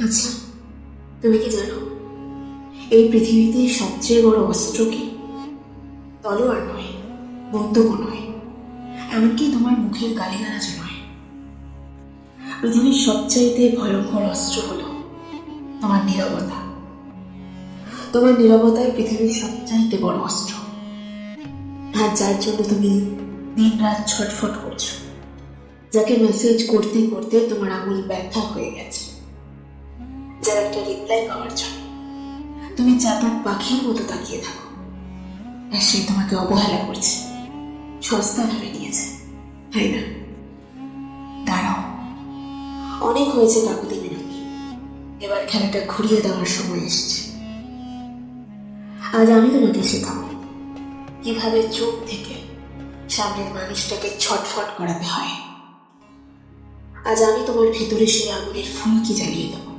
আচ্ছা, তুমি কি জানো এই পৃথিবীতে সবচেয়ে বড় অস্ত্র কি? তলোয়ার নয়, বন্দুকও নয়, এমনকি তোমার মুখের গালিগালাজও নয়। পৃথিবীর সবচাইতে ভয়ঙ্কর অস্ত্র হলো তোমার নীরবতা। তোমার নীরবতাই পৃথিবীর সবচাইতে বড় অস্ত্র, আর যার জন্য তুমি দিন রাত ছটফট করছো, যাকে মেসেজ করতে করতে তোমার আঙুল ব্যথা হয়ে গেছে, যার একটা রিপ্লাই পাওয়ার জন্য তুমি চাতক পাখির মতো তাকিয়ে থাকো, আর সে তোমাকে অবহেলা করছে, সস্তা ভেবে নিয়েছে, তাই না? দাঁড়াও, অনেক হয়েছে কাকুতি মিনতি, এবার খেলাটা ঘুরিয়ে দেওয়ার সময় এসেছে। আজ আমি তোমাকে শেখাবো কিভাবে চোখ থেকে সামনের মানুষটাকে ছটফট করাতে হয়। আজ আমি তোমার ভেতরে সেই আগুনের ফুলকি জ্বালিয়ে দেবো,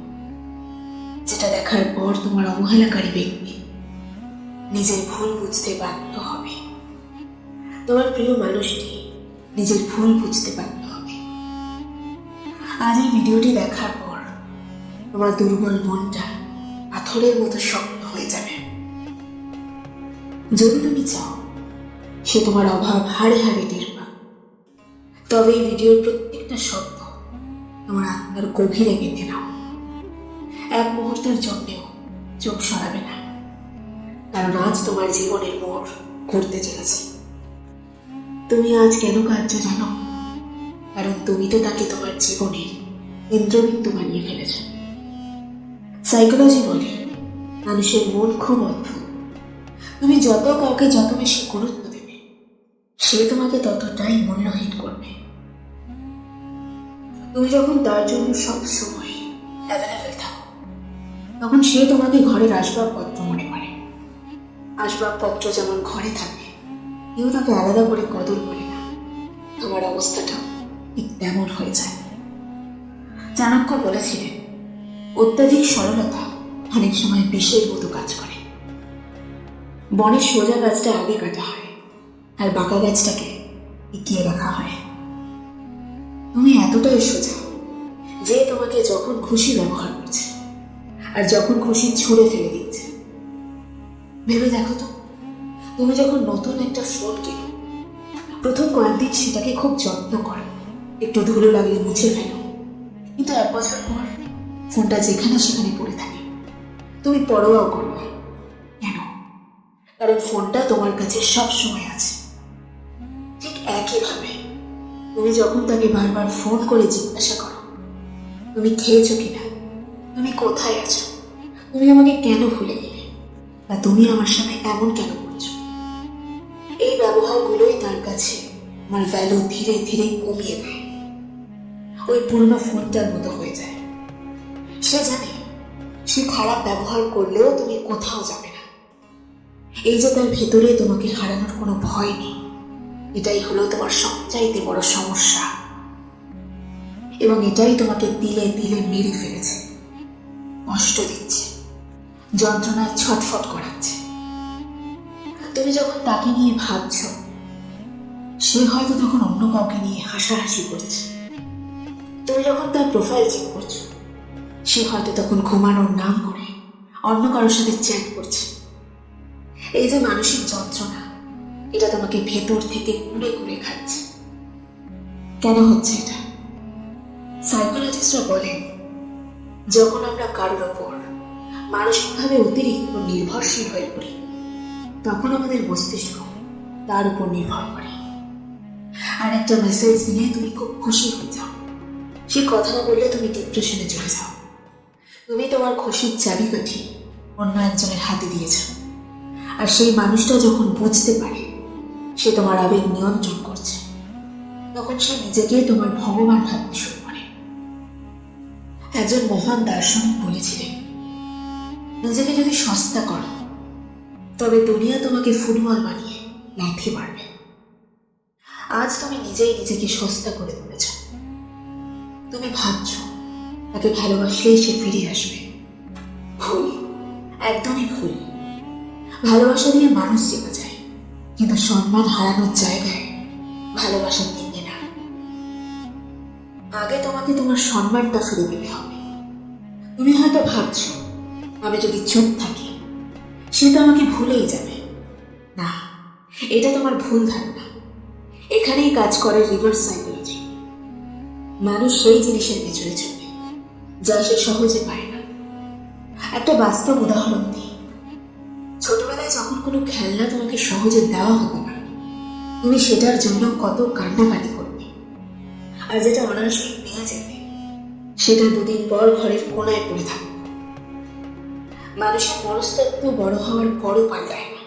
যেটা দেখার পর তোমার অবহেলাকারী ব্যক্তি নিজের ভুল বুঝতে বাধ্য হবে। তোমার প্রিয় মানুষটি নিজের ভুল বুঝতে বাধ্য হবে। আজ এই ভিডিওটি দেখার পর তোমার দুর্বল মনটা পাথরের মতো শক্ত হয়ে যাবে। যদি তুমি চাও সে তোমার অভাব হাড়ে হাড়ে টের পাক, তবে এই ভিডিওর প্রত্যেকটা শব্দ তোমার আত্মার গভীরে গেঁথে নাও। এক মুহূর্তের জন্যেও চোখ সরাবে না, কারণ আজ তোমার জীবনের মোড় ঘুরতে চলেছে। তুমি আজ কেন কাঁদছো জানো? কারণ তুমি তো তাকে তোমার জীবনের কেন্দ্রবিন্দু বানিয়ে ফেলেছ। সাইকোলজি বলে মানুষের মন খুব অদ্ভুত। তুমি যত কাউকে যত বেশি গুরুত্ব দেবে, সে তোমাকে ততটাই মূল্যহীন করবে। তুমি যখন তার জন্য সব সময় অ্যাভেলেবেল থাকো, তখন সে তোমাকে ঘরের আসবাবপত্র মনে করে। আসবাবপত্র যেমন ঘরে থাকে, কেউ তাকে আলাদা করে কদর করে না, তোমার অবস্থাটা ঠিক তেমন হয়ে যায়। চাণক্য বলেছিলেন, অত্যাধিক সরলতা অনেক সময় বিষের মতো কাজ করে। বনের সোজা গাছটা আগে কাটা হয়, আর বাঁকা গাছটাকে এগিয়ে রাখা হয়। তুমি এতটাই সোজা যে তোমাকে যখন খুশি ব্যবহার করছে, আর যখন খুশি ছুঁড়ে ফেলে দিচ্ছে। ভেবে দেখো তো, তুমি যখন নতুন একটা ফোন কেনো, প্রথম কয়েকদিন সেটাকে খুব যত্ন করো, একটু ধুলো লাগলে মুছে ফেলো, কিন্তু 1 বছর পর ফোনটা যেখানে সেখানে পড়ে থাকে, তুমি পরোয়াও করো না। কেন? কারণ ফোনটা তোমার কাছে সব সময় আছে। ঠিক একইভাবে তুমি যখন তাকে বারবার ফোন করে জিজ্ঞাসা করো, তুমি খেয়েছো কিনা, তুমি কোথায় আছো, তুমি আমাকে কেন ভুলে গেলে, বা তুমি আমার সাথে এমন কেন করছো, এই ব্যবহারগুলোই তার কাছে আমার ভ্যালু ধীরে ধীরে কমিয়ে দেয়। ওই পুরনো ফোনটার মতো হয়ে যায়। সে জানে সে খারাপ ব্যবহার করলেও তুমি কোথাও যাবে না। এই যে তার ভেতরে তোমাকে হারানোর কোনো ভয় নেই, এটাই হলো তোমার সবচাইতে বড় সমস্যা, এবং এটাই তোমাকে দিলে দিলে মেরে ফেলেছে, কষ্ট দিচ্ছে, যন্ত্রণায় ছটফট করাচ্ছে। তুমি যখন তাকে নিয়ে ভাবছ, সে হয়তো তখন অন্য কাউকে নিয়ে হাসাহাসি করছে। তুমি যখন তার প্রোফাইল চেক করছো, সে হয়তো তখন ঘুমানোর নাম করে অন্য কারোর সাথে চ্যাট করছে। এই যে মানসিক যন্ত্রণা, এটা তোমাকে ভেতর থেকে কুড়ে কুড়ে খাচ্ছে। কেন হচ্ছে এটা? সাইকোলজিস্টরা বলেন, যখন আমরা কারোর ওপর মানসিকভাবে অতিরিক্ত নির্ভরশীল হয়ে পড়ি, তখন আমাদের মস্তিষ্ক তার উপর নির্ভর করে। আর একটা মেসেজ দিলে তুমি খুব খুশি হয়ে যাও, সে কথা না বললে তুমি ডিপ্রেশনে চলে যাও। তুমি তোমার খুশির চাবিকাঠি অন্য একজনের হাতে দিয়েছ, আর সেই মানুষটা যখন বুঝতে পারে সে তোমার আবেগ নিয়ন্ত্রণ করছে, তখন সে নিজেকে তোমার ভগবান ভাবতে শুরু করে। একজন মহান দার্শনিক বলেছিলেন, নিজেকে যদি সস্তা করো, তবে দুনিয়া তোমাকে ফুটবল বানিয়ে লাথি মারবে। আজ তুমি নিজেই নিজেকে সস্তা করে তুলেছ। তুমি ভাবছ তাকে ভালোবাসলেই সে ফিরে আসবে। ভুল, একদমই ভুল। ভালোবাসা দিয়ে মানুষ চেনা যায়, কিন্তু সম্মান হারানোর জায়গায় ভালোবাসা কিনবে না। আগে তোমাকে তোমার সম্মানটা ফিরে পেতে হবে, তুমি হয়তো ভাবছো আমি যদি চুপ থাকি সে তো আমাকে ভুলেই যাবে। না, এটা তোমার ভুল ধারণা। এখানেই কাজ করে রিভার্স সাইকোলজি। মানুষ সেই জিনিসের পেছনে চলে যা সে সহজে পায় না। একটা বাস্তব উদাহরণ দিই। ছোটবেলায় যখন কোনো খেলনা তোমাকে সহজে দেওয়া হতো না, তুমি সেটার জন্য কত কান্নাকাটি করবে, আর যেটা অনায়াসে পেয়ে যেতে সেটা দুদিন পর ঘরের কোনায় পড়ে থাকবে। মানুষের মনস্তত্ত্ব বড় হওয়ার পরও পাল্টায় না।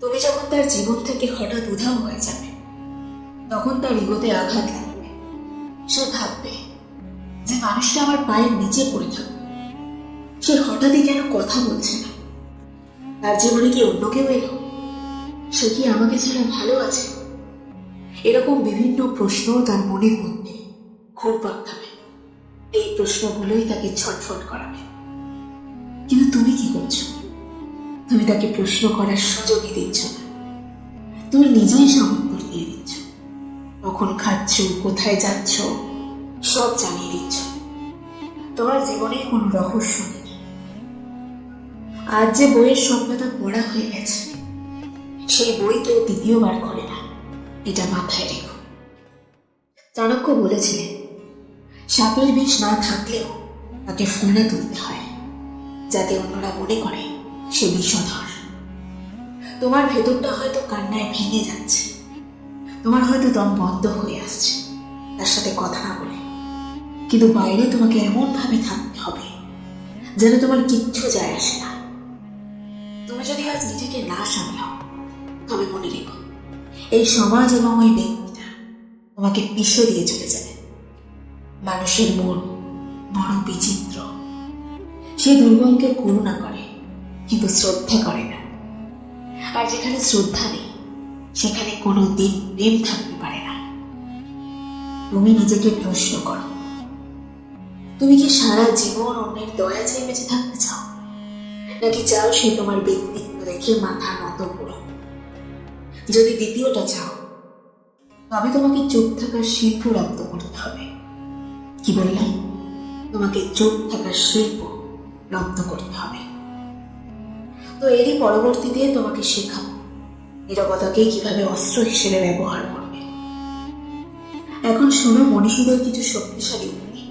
তুমি যখন তার জীবন থেকে হঠাৎ উধাও হয়ে যাবে, তখন তার ইগোতে আঘাত লাগবে। সে ভাববে যে মানুষটা আমার পায়ের নিচে পড়ে থাকবে, সে হঠাৎই কেন কথা বলছে না, তার জীবনে কি অন্য কেউ এলো, সে কি আমাকে ছাড়া ভালো আছে? এরকম বিভিন্ন প্রশ্ন তার মনের মধ্যে ঘুরপাক খাবে। এই প্রশ্নগুলোই তাকে ছটফট করাবে। কিন্তু তুমি কি করছো? তুমি তাকে প্রশ্ন করার সুযোগই দিচ্ছ না। তুমি নিজেই সব উত্তর দিয়ে দিচ্ছ। কখন খাচ্ছ, কোথায় যাচ্ছ, সব জানিয়ে দিচ্ছ। তোমার জীবনের কোনো রহস্য নেই। আজ যে বইয়ের সংখ্যাটা পড়া হয়ে গেছে, সেই বই কেউ দ্বিতীয়বার করে না, এটা মাথায় রেখো। চাণক্য বলেছিলেন, সাপের বিষ না থাকলেও তাকে ফোনে তুলতে হয়, যাতে অন্যরা মনে করে সে বিষধর। তোমার ভেতরটা হয়তো কান্নায় ভেঙে যাচ্ছে, তোমার হয়তো দম বন্ধ হয়ে আসছে তার সাথে কথা না বলে, কিন্তু বাইরে তোমাকে এমন ভাবে থাকতে হবে যেন তোমার কিচ্ছু যায় আসে না। তুমি যদি আজ নিজেকে না সামলাও, তবে মনে রেখো এই সমাজ এবং ওই ব্যক্তিটা তোমাকে পিষে দিয়ে চলে যাবে। মানুষের মন বড় বিচিত্র। সে দুর্বলকে করুণা করে, কিন্তু শ্রদ্ধা করে না। আর যেখানে শ্রদ্ধা নেই, সেখানে কোনো দিন প্রেম থাকতে পারে না। তুমি নিজেকে প্রশ্ন করো, তুমি কি সারা জীবন অন্যের দয়া চেয়ে বেঁচে থাকতে চাও, নাকি চাও সে তোমার ব্যক্তিত্ব রেখে মাথা নত করো? যদি দ্বিতীয়টা চাও, তবে তোমাকে চুপ থাকার শিল্প রপ্ত করতে হবে। কি বললাম? তোমাকে চুপ থাকার শিল্প রপ্ত করতে হবে। তো এরই পরবর্তীতে তোমাকে শেখাবো নীরবতাকে কিভাবে অস্ত্র হিসেবে ব্যবহার করবে। এখন শোনো মনীষীদের কিছু শক্তিশালী উক্তি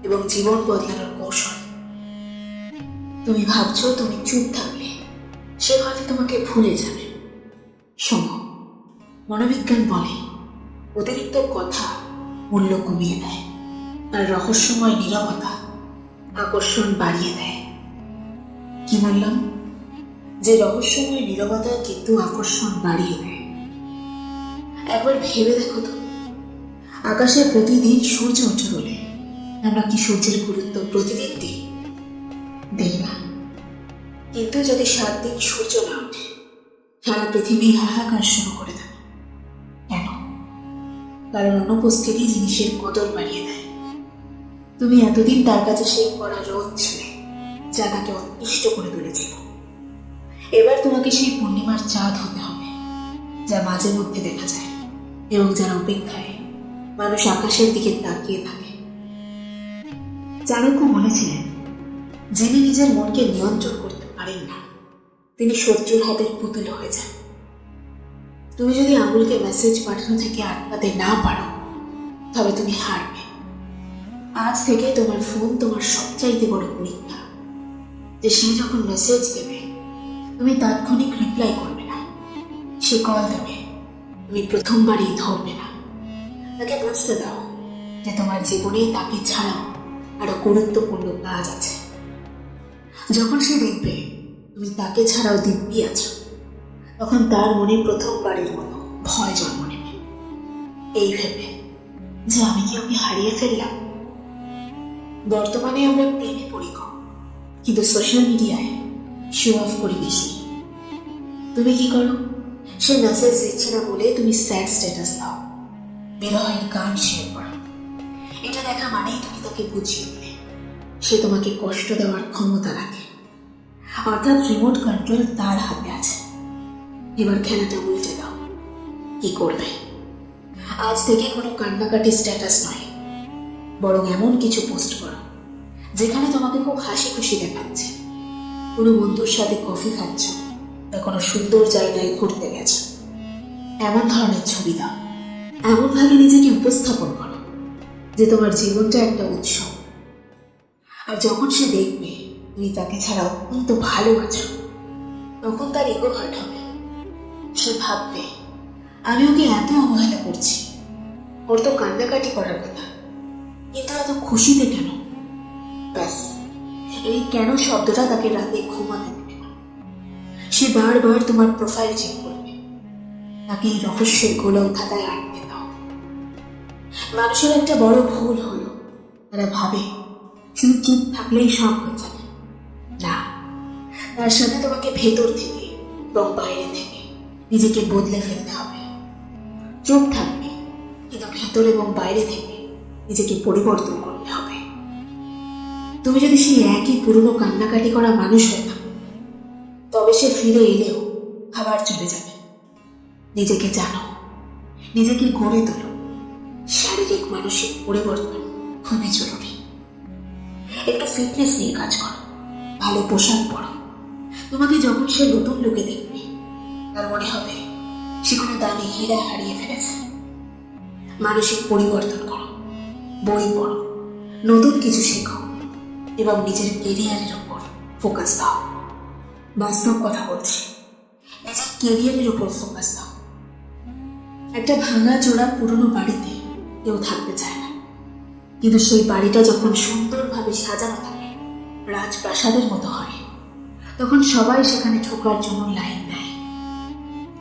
এবং জীবন বদলানোর কৌশল। তুমি ভাবছো তুমি চুপ থাকলে সে হয়তো তোমাকে ভুলে যাবে। শোনো, মনোবিজ্ঞান বলে অতিরিক্ত কথা মূল্য কমিয়ে দেয়, আর রহস্যময় নীরবতা আকর্ষণ বাড়িয়ে দেয়। কি বললাম? যে রহস্যময় নীরবতা কিন্তু আকর্ষণ বাড়িয়ে দেয়। একবার ভেবে দেখো তো, আকাশে প্রতিদিন সূর্য ওঠে বলে আমরা কি সূর্যের গুরুত্ব প্রতিদিন দিই না? কিন্তু যদি 7 দিন সূর্য না ওঠে, সারা পৃথিবী হাহাকার শুরু করে দেয়। কেন? কারণ অনুপস্থিতি জিনিসের কদর বাড়িয়ে দেয়। তুমি এতদিন তার কাছে সেই পড়া রোদ ছিলে যা তাকে অতিষ্ঠ করে তুলেছিল। এবার তোমাকে সেই পূর্ণিমার চাঁদ হতে হবে যা মাঝে মধ্যে দেখা যায় এবং যার অপেক্ষায় মানুষ আকাশের দিকে তাকিয়ে থাকে। চাণক্য বলেছিলেন, যিনি নিজের মনকে নিয়ন্ত্রণ করতে পারেন না, তিনি শত্রুর হাতের পুতুল হয়ে যান। তুমি যদি আঙুলকে মেসেজ পাঠানো থেকে আটকাতে না পারো, তবে তুমি হারবে। আজ থেকে তোমার ফোন তোমার সবচাইতে বড় পরীক্ষা। যে সে যখন মেসেজ দেবে, তুমি তাৎক্ষণিক রিপ্লাই করবে না। সে কল দেবে, তুমি প্রথমবারই ধরবে না। তাকে বুঝতে দাও যে তোমার জীবনে তাকে ছাড়াও আরো গুরুত্বপূর্ণ কাজ আছে। যখন সে দেখবে তুমি তাকে ছাড়াও দিব্যি আছো, তখন তার মনে প্রথমবারের মতো ভয় জন্ম নেবে, এই ভেবে যে আমি কি ওকে হারিয়ে ফেললাম। বর্তমানে আমরা প্রেমে পড়ি কম, কিন্তু সোশ্যাল মিডিয়ায় শো অফ করি বেশি। তুমি কি করো? সে মেসেজ দিচ্ছে না বলে তুমি স্যাড স্ট্যাটাস দাও, বিরহের গান শেয়ার করো। এটা দেখা মানেই তুমি তাকে বুঝিয়ে দিলে সে তোমাকে কষ্ট দেওয়ার ক্ষমতা রাখে, অর্থাৎ রিমোট কন্ট্রোল তার হাতে আছে। এবার খেলাটা উল্টে দাও। কি করবে? আজ থেকে কোনো কান্নাকাটি স্ট্যাটাস নয়, বরং এমন কিছু পোস্ট করো যেখানে তোমাকে খুব হাসি খুশি দেখাচ্ছে, কোনো বন্ধুর সাথে কফি খাচ্ছ বা কোনো সুন্দর জায়গায় ঘুরতে গেছো। এমন ধরনের ছবি দাও, এমনভাবে নিজেকে উপস্থাপন করো যে তোমার জীবনটা একটা উৎসব। আর যখন সে দেখবে তুমি তাকে ছাড়া অত্যন্ত ভালো আছো, তখন তার ইগো হার্ট হবে। সে ভাববে, আমি ওকে এত অবহেলা করছি, ওর তো কান্নাকাটি করার কথা, কিন্তু এত খুশিতে কেন? ব্যাস, এই কেন শব্দটা তাকে রাতে ঘুমাতে দেবে না। সে বারবার তোমার প্রোফাইল চেক করবে, তাকে এই রহস্যের গোলক খাতায় আটকে দাও। মানুষের একটা বড় ভুল হলো, তারা ভাবে শুধু চুপ থাকলেই সব হয়ে যাবে। না, তার সাথে তোমাকে ভেতর থেকে এবং বাইরে থেকে নিজেকে বদলে ফেলতে হবে। চুপ থাকবে, কিন্তু ভেতর এবং বাইরে থেকে নিজেকে পরিবর্তন করতে হবে। তুমি যদি সেই একই পুরনো কান্নাকাটি করা মানুষ হয়ে থাকো, তবে সে ফিরে এলেও আবার চলে যাবে। নিজেকে জানো, নিজেকে গড়ে তোলো। শারীরিক মানসিক পরিবর্তন খুবই জরুরি। একটু ফিটনেস নিয়ে কাজ করো, ভালো পোশাক পরো। তোমাকে যখন সে নতুন লোকে দেখবে, তার মনে হবে সে কোনো দামি হীরা হারিয়ে ফেলেছে। মানসিক পরিবর্তন করো, বই পড়ো, নতুন কিছু শেখো এবং নিজের কেরিয়ারের উপর ফোকাস দাও। বাস্তব কথা বলছি, নিজের কেরিয়ারের উপর ফোকাস দাও। একটা ভাঙা চোরা পুরনো বাড়িতে কেউ থাকতে চায় না, কিন্তু সেই বাড়িটা যখন সুন্দরভাবে সাজানো থাকে, রাজপ্রাসাদের মতো হয়, তখন সবাই সেখানে ঢোকার জন্য লাইন দেয়।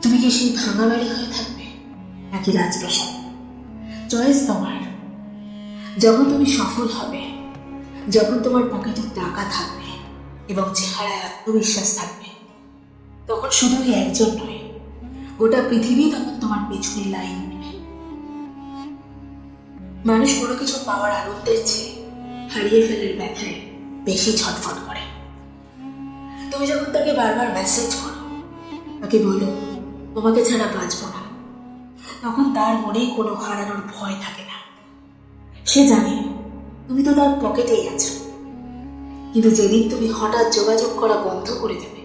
তুমি কি সেই ভাঙা বাড়ি হয়ে থাকবে নাকি রাজপ্রাসাদ? চয়েস তোমার। যখন তুমি সফল হবে, যখন তোমার পকেটে টাকা থাকবে এবং চেহারায় আত্মবিশ্বাস থাকবে, তখন শুধু একজন নয়, গোটা পৃথিবী তখন তোমার পেছনে লাইন নেবে। মানুষ কোনো কিছু পাওয়ার আনন্দের চেয়ে হারিয়ে ফেলার ব্যথায় বেশি ছটফট করে। তুমি যখন তাকে বারবার মেসেজ করো, তাকে বলো তোমাকে ছাড়া বাঁচব না, তখন তার মনে কোনো হারানোর ভয় থাকে না। সে জানে তুমি তো তার পকেটেই আছো। কিন্তু যেদিন তুমি হঠাৎ যোগাযোগ করা বন্ধ করে দেবে,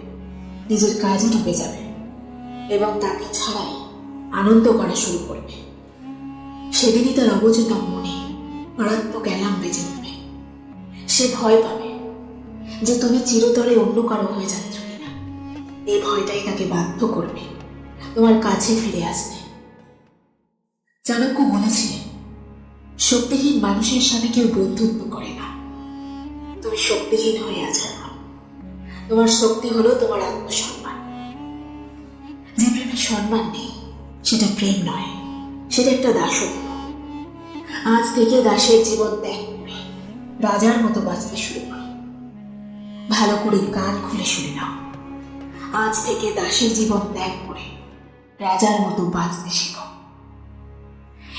নিজের কাজে ঢুকে যাবে এবং তাকে ছাড়াই আনন্দ করা শুরু করবে, সেদিনই তার অবচেতন মনে মারাত্মক অ্যালার্ম বেজে উঠবে। সে ভয় পাবে যে তুমি চিরতরে অন্য কারো হয়ে যাচ্ছ কিনা। এই ভয়টাই তাকে বাধ্য করবে তোমার কাছে ফিরে আসতে। চাণক্য বলেছিলেন, শক্তিহীন মানুষের সাথে কেউ বন্ধুত্ব করে না। তুমি শক্তিহীন হয়ে আছো এখন। তোমার শক্তি হলো তোমার আত্মসম্মান। যে প্রেমে সম্মান নেই, সেটা প্রেম নয়, সেটা একটা দাসত্ব। আজ থেকে দাসের জীবন ত্যাগ করে রাজার মতো বাঁচতে শুরু করো। ভালো করে কান খুলে শুনে নাও। আজ থেকে দাসের জীবন ত্যাগ করে রাজার মতো বাঁচতে শেখো।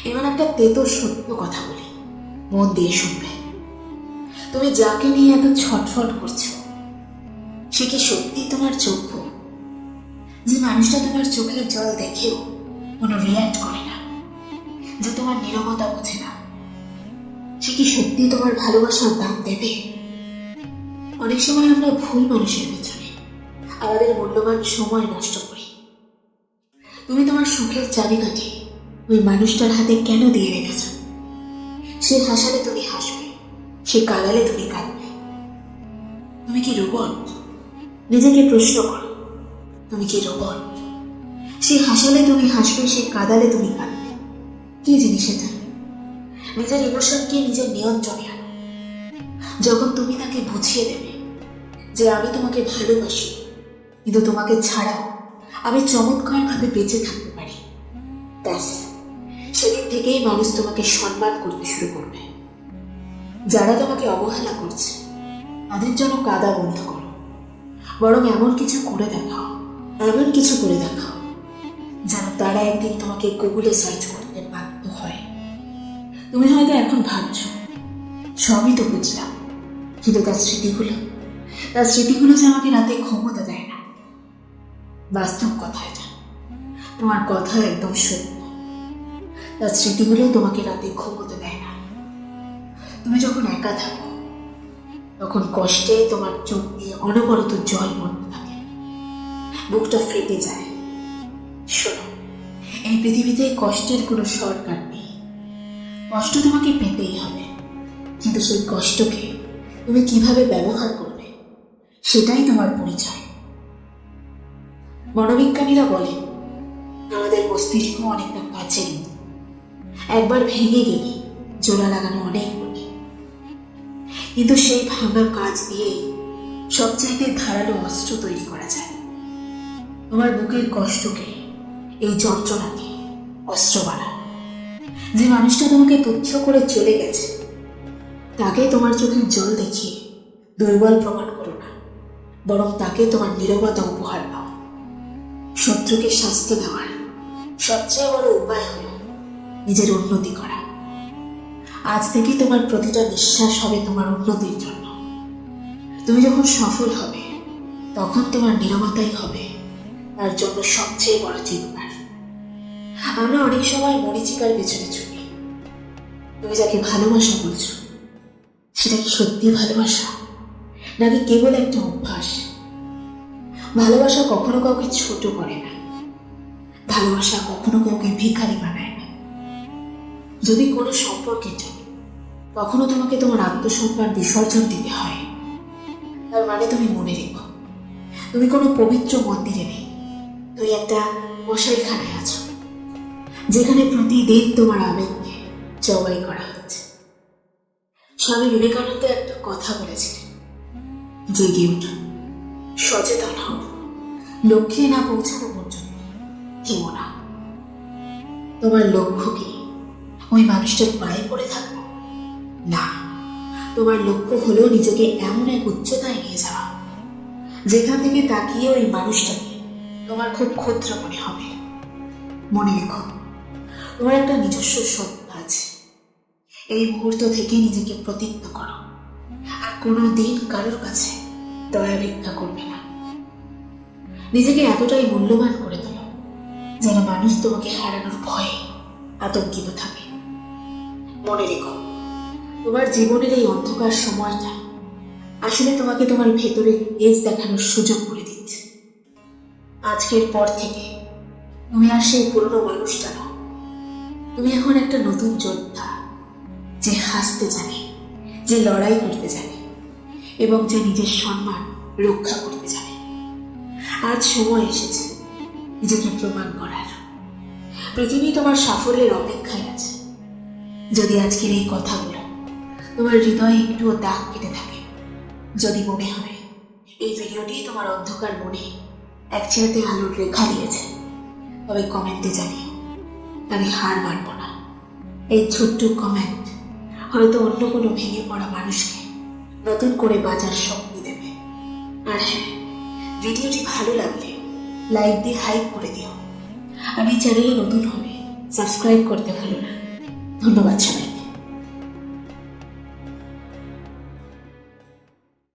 এমন একটা তেতো সত্য কথা বলি, মন দিয়ে শুনবে। তুমি যাকে নিয়ে এত ছটফট করছো, সে কি সত্যি তোমার যোগ্য? যে মানুষটা তোমার চোখের জল দেখেও কোনো রিয়্যাক্ট করে না, যে তোমার নীরবতা বোঝে না, সে কি সত্যি তোমার ভালোবাসার দাম দেবে? অনেক সময় আমরা ভুল মানুষের পেছনে আমাদের মূল্যবান সময় নষ্ট করি। তুমি তোমার সুখের চাবিকাঠি ওই মানুষটার হাতে কেন দিয়ে রেখেছ? সে হাসালে তুমি হাসবে, সে কাঁদালে তুমি কাঁদবে। তুমি কি রোবট? নিজেকে প্রশ্ন করো, তুমি কি রোবট? সে হাসালে তুমি হাসবে, সে কাঁদালে তুমি কাঁদবে। কি জিনিস এটা? নিজের ইমোশনকে নিজের নিয়ন্ত্রণে আনো। যখন তুমি তাকে বুঝিয়ে দেবে যে আমি তোমাকে ভালোবাসি, কিন্তু তোমাকে ছাড়াও আমি চমৎকারভাবে বেঁচে থাকতে পারি, ব্যাস, সেদিন থেকেই মানুষ তোমাকে সম্মান করতে শুরু করবে। যারা তোমাকে অবহেলা করছে, তাদের জন্য কাঁদা বন্ধ করো। বরং এমন কিছু করে দেখাও, এমন কিছু করে দেখাও যেন তারা একদিন তোমাকে গুগলে সার্চ করতে বাধ্য হয়। তুমি হয়তো এখন ভাবছো, সবই তো বুঝলাম, কিন্তু তার স্মৃতিগুলো যে আমাকে রাতে ঘুমোতে দেয় না। বাস্তব কথা এটা, তোমার কথা একদম সত্য। তার স্মৃতিগুলো তোমাকে রাতে ঘুমোতে দেয় না। তুমি যখন একা থাকো, তখন কষ্টে তোমার চোখ দিয়ে অনবরত জল পড়তে থাকে, বুকটা ফেটে যায়। শোনো, এই পৃথিবীতে কষ্টের কোনো শর্টকাট নেই। কষ্ট তোমাকে পেতেই হবে, কিন্তু সেই কষ্টকে তুমি কিভাবে ব্যবহার করবে সেটাই তোমার পরিচয়। মনোবিজ্ঞানীরা বলেন আমাদের মস্তিষ্ক অনেকটা কাচের মতো, একবার ভেঙে গেলে জোড়া লাগানো অনেক কঠিন, কিন্তু সেই ভাঙা কাজ দিয়ে সবচাইতে ধারালো অস্ত্র তৈরি করা যায়। তোমার বুকের কষ্টকে, এই যন্ত্রণাকে অস্ত্র বানাও। যে মানুষটা তোমাকে তুচ্ছ করে চলে গেছে তাকে তোমার চোখের জল দেখিয়ে দুর্বল প্রমাণ করো না, বরং তাকে তোমার নীরবতা উপহার দাও। শত্রুকে শাস্তি দেওয়ার সবচেয়ে বড় উপায় হলো নিজের উন্নতি করা। আজ থেকে তোমার প্রতিটা নিঃশ্বাস হবে তোমার উন্নতির জন্য। তুমি যখন সফল হবে তখন তোমার নীরবতাই হবে তার জন্য সবচেয়ে বড় চিৎকার। আমরা অনেক সময় মরীচিকার পেছনে ছুটি। তুমি যাকে ভালোবাসা বলছো সেটা কি সত্যি ভালোবাসা, নাকি কেবল একটা অভ্যাস? ভালোবাসা কখনো কাউকে ছোট করে না, ভালোবাসা কখনো কাউকে ভিখারি বানায় না। যদি কোনো সম্পর্কের জন্য কখনো তোমাকে তোমার আত্মসম্মান বিসর্জন দিতে হয়, তার মানে তুমি মনে রেখো তুমি কোনো পবিত্র মন্দিরে নেই, তুমি একটা মশাইখানায় আছো, যেখানে প্রতিদিন তোমার আবেগকে জবাই করা হচ্ছে। স্বামী বিবেকানন্দ একটা কথা বলেছিলেন, জেগে উঠো, সচেতন হও, লক্ষ্যে না পৌঁছানো পর্যন্ত থেমো না। তোমার লক্ষ্য কি ওই মানুষটার পায়ে পড়ে থাকো? না, তোমার লক্ষ্য হলো নিজেকে এমন এক উচ্চতায় নিয়ে যাওয়া যেখান থেকে তাকিয়ে ওই মানুষটাকে তোমার খুব ক্ষুদ্র মনে হবে। মনে রেখো তোমার একটা নিজস্ব সত্তা আছে। এই মুহূর্ত থেকে নিজেকে প্রতিজ্ঞ করো আর কোনো দিন কারোর কাছে দয়া ভিক্ষা করবে না। নিজেকে এতটাই মূল্যবান করে তোলো যেন মানুষ তোমাকে হারানোর ভয়ে আতঙ্কিত থাকে। মনে রেখো তোমার জীবনের এই অন্ধকার সময়টা আসলে তোমাকে তোমার ভেতরে তেজ দেখানোর সুযোগ করে দিচ্ছে। আজকের পর থেকে তুমি আর সেই পুরনো মানুষটা নও, তুমি এখন একটা নতুন যোদ্ধা, যে হাসতে জানে, যে লড়াই করতে জানে এবং যে নিজের সম্মান রক্ষা করতে জানে। আজ সময় এসেছে নিজেকে প্রমাণ করার। পৃথিবী তোমার সাফল্যের অপেক্ষায় আছে। যদি আজকের এই কথাগুলো তোমার হৃদয়ে একটুও দাগ কেটে থাকে, যদি মনে হয় এই ভিডিওটি তোমার অন্ধকার মনে এক চিরতে আলোর রেখা দিয়েছে, তবে কমেন্টে জানিও। আমি হার মানব না। এই ছোট্ট কমেন্ট হয়তো অন্য কোনো ভেঙে পড়া মানুষকে নতুন করে বাঁচার শক্তি দেবে। আর হ্যাঁ, ভিডিওটি ভালো লাগলে লাইক দিয়ে হাইপ করে দিও। আর এই চ্যানেলে নতুন হলে সাবস্ক্রাইব করতে ভুলো না। ধন্যবাদ সবাই।